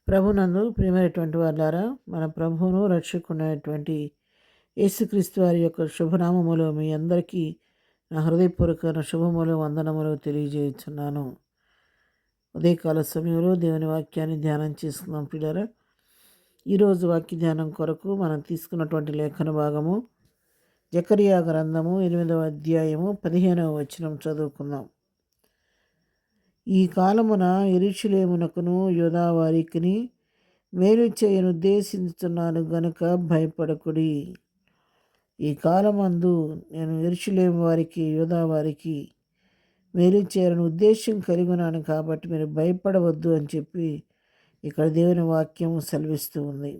ప్రభునందు ప్రియమైనటువంటి వాళ్ళారా, మన ప్రభువును రక్షకుడైనటువంటి యేసుక్రీస్తు వారి యొక్క శుభనామములో మీ అందరికీ నా హృదయపూర్వక శుభములు వందనములు తెలియజేస్తున్నాను. ఉదయకాల సమయంలో దేవుని వాక్యాన్ని ధ్యానం చేసుకుందాం పిల్లరా. ఈరోజు వాక్య ధ్యానం కొరకు మనం తీసుకున్నటువంటి లేఖన భాగము జకరియా గ్రంథము 8వ అధ్యాయము 15వ వచనం చదువుకుందాం. ఈ కాలమున యెరూషలేమునకును యూదా వారికిని మేలు చేయనుద్దేశించుతున్నాను గనుక భయపడకుడి. ఈ కాలమందు నేను యెరూషలేము వారికి యూదా వారికి మేలు చేయాలని ఉద్దేశం కలిగి ఉన్నాను కాబట్టి మీరు భయపడవద్దు అని చెప్పి ఇక్కడ దేవుని వాక్యం సెలవిస్తూ ఉంది.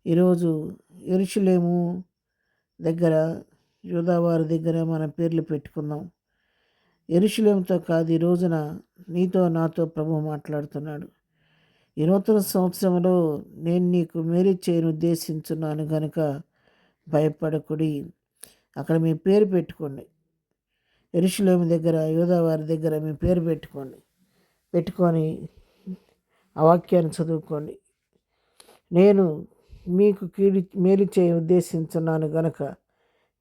ఈరోజు యెరూషలేము దగ్గర యూదా వారి దగ్గర మన పేర్లు పెట్టుకుందాం. యెరూషలేముతో కాదు, ఈ రోజున నీతో నాతో ప్రభువు మాట్లాడుతున్నాడు. ఈ నూతన సంవత్సరంలో నేను నీకు మేలు చేయను ఉద్దేశించున్నాను కనుక భయపడకుడి. అక్కడ మీ పేరు పెట్టుకోండి. యెరూషలేము దగ్గర యూదా వారి దగ్గర మీ పేరు పెట్టుకొని ఆ వాక్యాన్ని చదువుకోండి. నేను మీకు మేలు చేయ ఉద్దేశించున్నాను గనక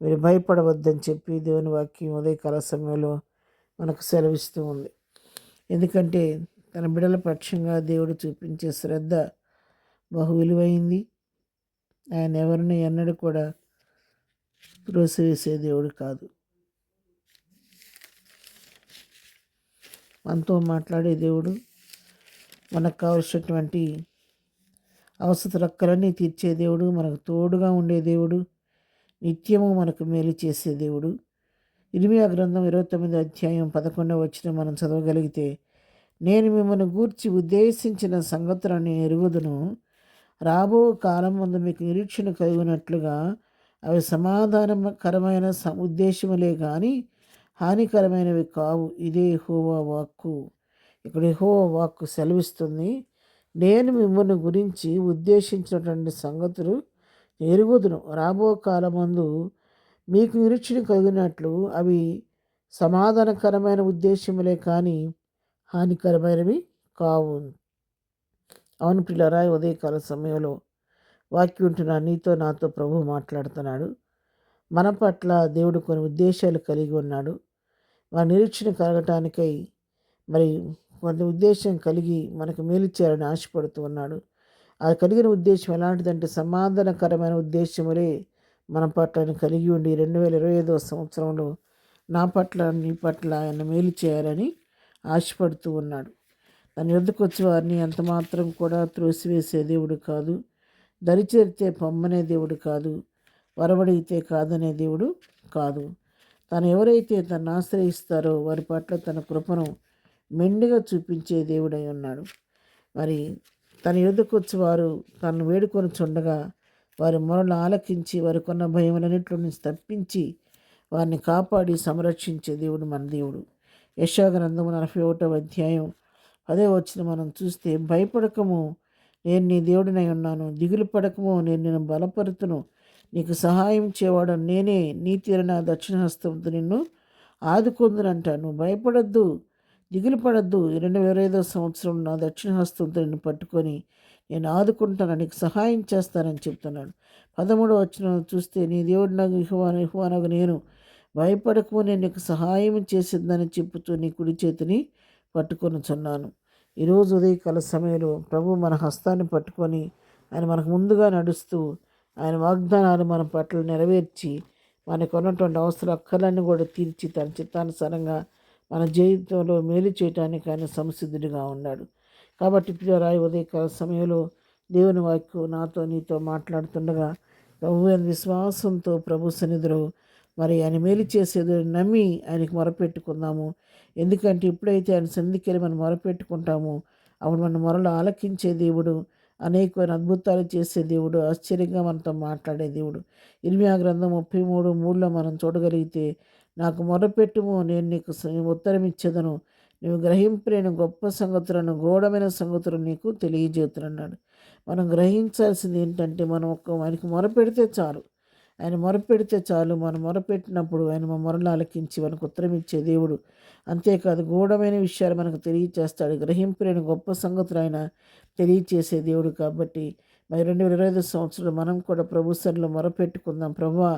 మీరు భయపడవద్దని చెప్పి దేవుని వాక్యం ఉదయకాల సమయంలో మనకు సెలవిస్తూ ఉంది. ఎందుకంటే తన బిడ్డల పక్షంగా దేవుడు చూపించే శ్రద్ధ బహు విలువైంది. ఆయన ఎవరిని ఎన్నడూ కూడా త్రోసివేసే దేవుడు కాదు. మనతో మాట్లాడే దేవుడు, మనకు కావలసినటువంటి అవసరతలన్నీ తీర్చే దేవుడు, మనకు తోడుగా ఉండే దేవుడు, నిత్యము మనకు మేలు చేసే దేవుడు. ఇర్మీయా గ్రంథం 29వ అధ్యాయం 11వ వచనం మనం చదవగలిగితే, నేను మిమ్మల్ని గూర్చి ఉద్దేశించిన సంగతులను ఎరుగుదును, రాబో కాలం ముందు మీకు నిరీక్షణ కలిగినట్లుగా అవి సమాధానకరమైన ఉద్దేశములే కానీ హానికరమైనవి కావు. ఇదే యెహోవా వాక్కు. ఇక్కడ యెహోవా వాక్కు సెలవిస్తుంది, నేను మిమ్మల్ని గురించి ఉద్దేశించినటువంటి సంగతులు ఎరుగుదును, రాబో కాలమందు మీకు నిరీక్షణ కలిగినట్లు అవి సమాధానకరమైన ఉద్దేశములే కానీ హానికరమైనవి కావు. అవును పిల్లరా, ఉదయకాల సమయంలో వాక్యం ఉంటున్న నీతో నాతో ప్రభువు మాట్లాడుతున్నాడు. మన పట్ల దేవుడు కొన్ని ఉద్దేశాలు కలిగి ఉన్నాడు. మన నిరీక్షణ కలగటానికై మరి కొంత ఉద్దేశం కలిగి మనకు మేలు చేయాలని ఆశపడుతూ ఉన్నాడు. ఆ కలిగిన ఉద్దేశం ఎలాంటిదంటే సమాధానకరమైన ఉద్దేశములే మన పట్ల కలిగి ఉండి 2025వ సంవత్సరంలో నా పట్ల నీ పట్ల ఆయన మేలు చేయాలని ఆశపడుతూ ఉన్నాడు. తన యొద్దకు వచ్చే వారిని ఎంత మాత్రం కూడా త్రోసివేసే దేవుడు కాదు. దరిచేరితే పొమ్మనే దేవుడు కాదు. వరవడిగితే కాదనే దేవుడు కాదు. తను ఎవరైతే తను ఆశ్రయిస్తారో వారి పట్ల తన కృపను మెండుగా చూపించే దేవుడై ఉన్నాడు. మరి తన యొద్దకు వచ్చి వారు తను వేడుకొని చుండగా వారి మొరలు ఆలకించి వారికి ఉన్న భయములన్నింటిలో నుంచి తప్పించి వారిని కాపాడి సంరక్షించే దేవుడు మన దేవుడు. యెషయా గ్రంథము 41వ అధ్యాయం 10వ వచనం మనం చూస్తే, భయపడకము, నేను నీ దేవుడినై ఉన్నాను, దిగులు పడకము, నేను నిన్ను బలపరుతును, నీకు సహాయం చేయవాడు నేనే, నీ తీర నా దక్షిణ హస్తంతో నిన్ను ఆదుకొందునంటాను. భయపడద్దు, దిగులు పడద్దు, 2025వ సంవత్సరం నా దక్షిణ హస్తంతో నిన్ను పట్టుకొని నేను ఆదుకుంటాను, నీకు సహాయం చేస్తానని చెప్తున్నాడు. 13వ వచనం చూస్తే, నీ దేవుడు నాకు యెహోవానగు నేను, భయపడకము, నేను నీకు సహాయం చేసేద్దని చెప్పుతూ నీ కుడి చేతిని పట్టుకొనుచున్నాను. ఈరోజు ఉదయకాల సమయంలో ప్రభు మన హస్తాన్ని పట్టుకొని ఆయన మనకు ముందుగా నడుస్తూ ఆయన వాగ్దానాలు మన పట్ల నెరవేర్చి మనకు ఉన్నటువంటి అవసర అక్కర్లన్నీ కూడా తీర్చి తన చిత్తానుసారంగా మన జీవితంలో మేలు చేయటానికి ఆయన సంసిద్ధుడిగా ఉన్నాడు. కాబట్టి ప్రియరాయి ఉదయకాల సమయంలో దేవుని వాక్కు నాతో నీతో మాట్లాడుతుండగా ప్రభు అని విశ్వాసంతో ప్రభు సన్నిధిలో మరి ఆయన మేలు చేసేది నమ్మి ఆయనకి మొరపెట్టుకుందాము. ఎందుకంటే ఎప్పుడైతే ఆయన సన్నిధికి వెళ్ళి మనం మొరపెట్టుకుంటామో అప్పుడు మన మొరలు ఆలకించే దేవుడు, అనేకమైన అద్భుతాలు చేసే దేవుడు, ఆశ్చర్యంగా మనతో మాట్లాడే దేవుడు. ఇర్మీయా గ్రంథం 33:3లో మనం చూడగలిగితే, నాకు మొరపెట్టుము, నేను నీకు ఉత్తరం ఇచ్చేదను, నువ్వు గ్రహింపలేని గొప్ప సంగతులను, గూఢమైన సంగతులను నీకు తెలియజేస్తున్నాడు. మనం గ్రహించాల్సింది ఏంటంటే, మనం ఆయనకు మొరపెడితే చాలు, ఆయన మొరపెడితే చాలు. మనం మొరపెట్టినప్పుడు ఆయన మా మొరలు ఆలకించి మనకు ఉత్తరం ఇచ్చే దేవుడు. అంతేకాదు గూఢమైన విషయాలు మనకు తెలియచేస్తాడు. గ్రహింపులేని గొప్ప సంగతులు ఆయన తెలియచేసే దేవుడు కాబట్టి మరి 2025 సంవత్సరంలో మనం కూడా ప్రభు సన్నిధిలో మొరపెట్టుకుందాం. ప్రభువా,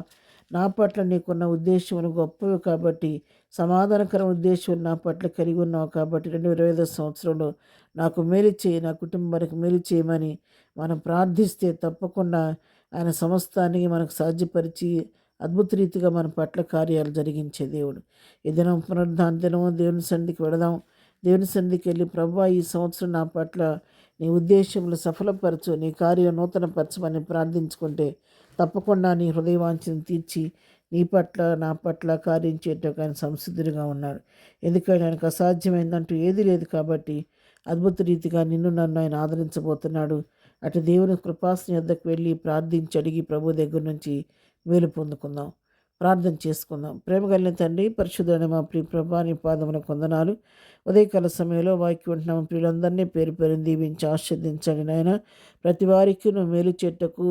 నా పట్ల నీకున్న ఉద్దేశములు గొప్పవి కాబట్టి, సమాధానకర ఉద్దేశం నా పట్ల కలిగి ఉన్నావు కాబట్టి 2025 సంవత్సరంలో నాకు మేలు చేయి, నా కుటుంబానికి మేలు చేయమని మనం ప్రార్థిస్తే తప్పకుండా ఆయన సమస్తానికి మనకు సాధ్యపరిచి అద్భుత రీతిగా మన పట్ల కార్యాలు జరిగించే దేవుడు. ఈ దినం పునరుద్ధాన దినము దేవుని సన్నిధికి వెళదాం. దేవుని సన్నిధికి వెళ్ళి ప్రభువా, ఈ సంవత్సరం నా పట్ల నీ ఉద్దేశములు సఫలపరచు, నీ కార్యం నూతనపరచమని ప్రార్థించుకుంటే తప్పకుండా నీ హృదయవాంఛను తీర్చి నీ పట్ల నా పట్ల కార్యం చేయటకు ఆయన సంసిద్ధుడిగా ఉన్నాడు. ఎందుకంటే ఆయనకు అసాధ్యమైందంటూ ఏది లేదు కాబట్టి అద్భుత రీతిగా నిన్ను నన్ను ఆయన ఆదరించబోతున్నాడు. అటు దేవుని కృపాసన యొద్దకు వెళ్ళి ప్రార్థించి అడిగి ప్రభు దగ్గర నుంచి మేలు పొందుకుందాం. ప్రార్థన చేసుకుందాం. ప్రేమ కలిగిన తండ్రి, పరిశుద్ధుడైన మా ప్రియ ప్రభా, నీ పాదములకు వందనాలు. ఉదయకాల సమయంలో వాక్యం ఉంటున్నాము ప్రియులందరినీ పేరు పేరుని దీవించి ఆశీర్వదించండి నాయన. ప్రతి వారికి నువ్వు మేలు చేటకు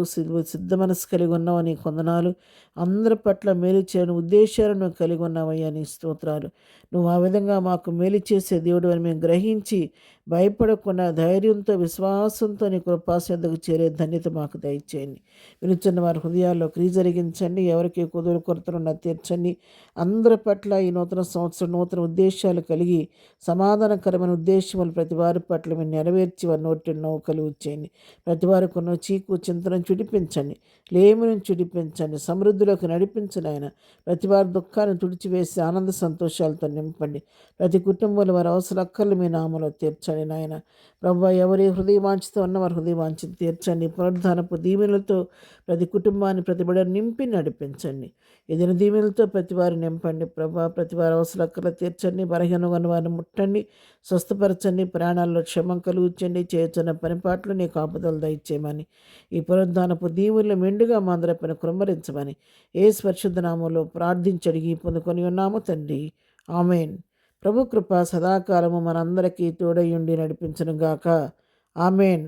సిద్ధ మనసు కలిగి ఉన్నావు నీ కొందనాలు. అందరి పట్ల మేలు చేయని ఉద్దేశాలు నువ్వు కలిగి ఉన్నావయ్యా, నీ స్తోత్రాలు. నువ్వు ఆ విధంగా మాకు మేలు చేసే దేవుడు అని మేము గ్రహించి భయపడకుండా ధైర్యంతో విశ్వాసంతో నీ కృపాసనకు చేరే ధన్యత మాకు దయచేయండి. వినుచున్న వారి హృదయాల్లో క్రియ జరిగించండి. ఎవరికి కుదురు కొరతను తీర్చండి. అందరి పట్ల ఈ నూతన సంవత్సరం నూతన ఉద్దేశాలు కలిగి సమాధానకరమైన ఉద్దేశములు ప్రతి వారి పట్ల మీరు నెరవేర్చి వారి నోటి నౌకలు చేయండి. ప్రతి వారికి ఉన్న చీకు చింతనను చుడిపించండి, లేమిని చుడిపించండి, సమృద్ధిలోకి నడిపించండి ఆయన. ప్రతి వారి దుఃఖాన్ని తుడిచివేసి ఆనంద సంతోషాలతో నింపండి. ప్రతి కుటుంబంలో వారి అవసరక్కర్లు మీ నామలో తీర్చండి నాయన. ప్రభువా, ఎవరి హృదయవాంఛతో ఉన్న వారి హృదయవాంఛను తీర్చండి. పునరుద్ధానపు దీవెనలతో ప్రతి కుటుంబాన్ని ప్రతి బిడ్డను నింపి నడిపించండి. ఏదైనా దీవెనలతో ప్రతి వారిని నింపండి ప్రభువా. ప్రతి వారి అవసరక్కర్లు తీర్చండి. బలహీనంగా ఉన్న వారిని ముట్టండి, స్వస్థపరచండి. ప్రాణాల్లో క్షమం కలుగుచండి. చేస్తున్న పనిపాట్లు నీ కాపుదలు దయచేయమని, ఈ పునరుద్ధానపు దీవుల్లో మెండుగా మా అందరి పైన కృమ్మరించమని యేసు పరిశుద్ధ నామములో ప్రార్థించి అడిగి పొందుకొని ఉన్నాము తండ్రి. ఆమేన్. ప్రభు కృప సదాకాలము మనందరికీ తోడయుండి నడిపించును గాక. ఆమేన్.